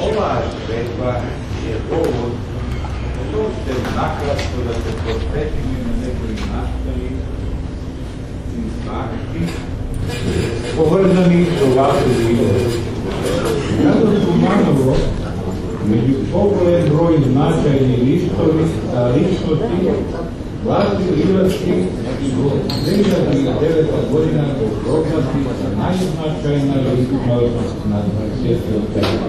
Ova žetva je povod, to ste nakratko da se posvetimo na nekoj nastavi i fakti povrzanih do vaše vidove. Kada su Manovo među pokolen broj značajni ličnosti Vasil Ivački i 2009. godina proglasiti za najznačajna ličnost na svjetskom terenu.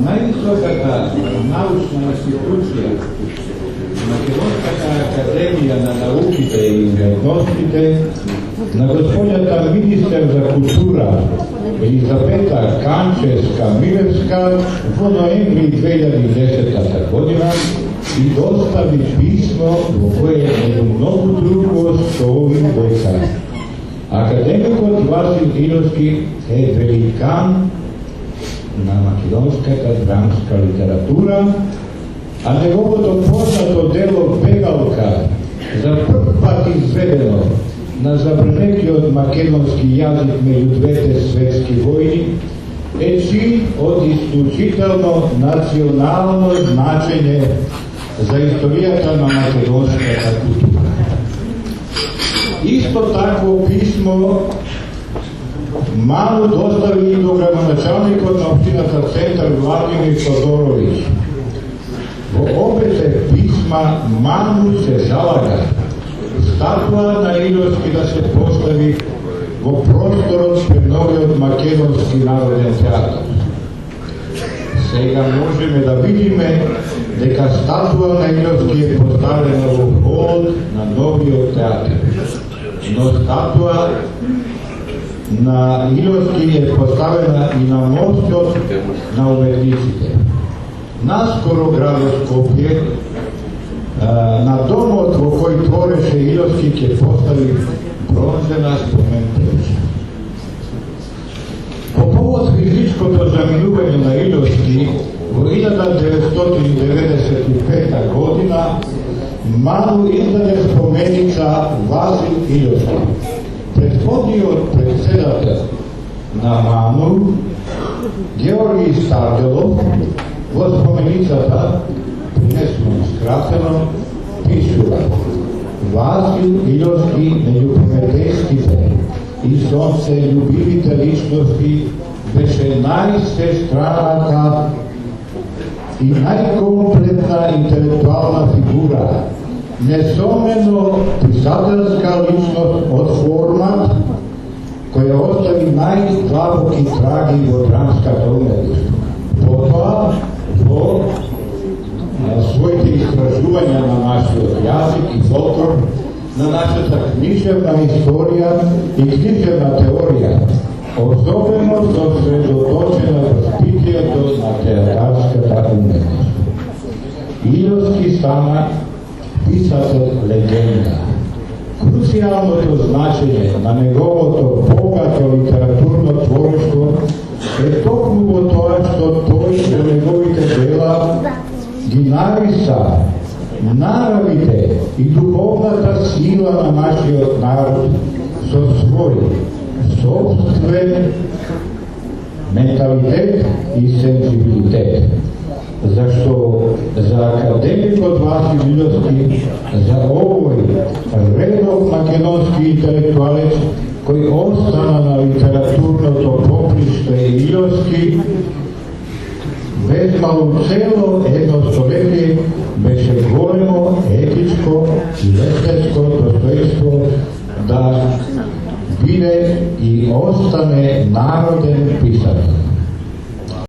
Najvisoka naučna institucija, Makedonska akademija na naukite i umetnostite, na gospodjata ministar za kultura Elizabeta Kančevska-Milevska u novembri 2010. godina i dostavi pismo u koje je mnogo drugo stoji veka. Akademikot Vasil Ivački je velikan na makedonska dramska literatura, a njegovo poznato delo Begalka, za prvi pat izvedeno na zabraneki od makedonski jazik među dvete svetski vojni, je čin od isključitelno nacionalno značenje za istorijata na makedonska kultura. Isto takvo pismo Manu dostavi i do gradonačelnika na opštinata centar Vladimir Todorović. U obete pisma Manu se zalaga statua na Ilovski da se postavi u prostor prenovio od Makedonski naroden teatr. Сега можеме да видиме дека статуа на Иlovski е поставена во ход на новиот театр. Но статуа на Ilovski е поставена и на мостот на уметниците. Наскоро градот Скопје, на домот во кој твореше Ilovski ќе постави бронзена спомен плоча. По повод физичкото заминување на Ilovski во 1995 година Ману издаде споменица Васил Ilovski. Предходниот председател на Ману, Георги Старделов, во споменицата, принесено скратено, пишува: Васил Ilovski меѓу прометејските и сонцелюбивите личности беше најсестраната и најкомплетна интелектуална фигура, несомнено писателска личност од формат која остави најдлабоки траги во драмската уметност. Потоа, во своите истражувања на нашиот јазик и фолклор, на нашата книжевна историја и книжевна теорија, особено сосредоточена воспитието на театарската уметност. Ilovski стана писател легенда. Круцијалното значење на неговото богато литературно творештво е токму во тоа што тој во неговите дела ги нависа наравите и духовната сила на нашиот народ со свој собствен менталитет и сензибилитет. Зашто за академикот Васил Ilovski, за овој редов македонски интелектуалец кој остана на литературното поприште Ilovski, без малуцело едно столетие беше големо етичко и естетско достоинство да биде и остане народен писател.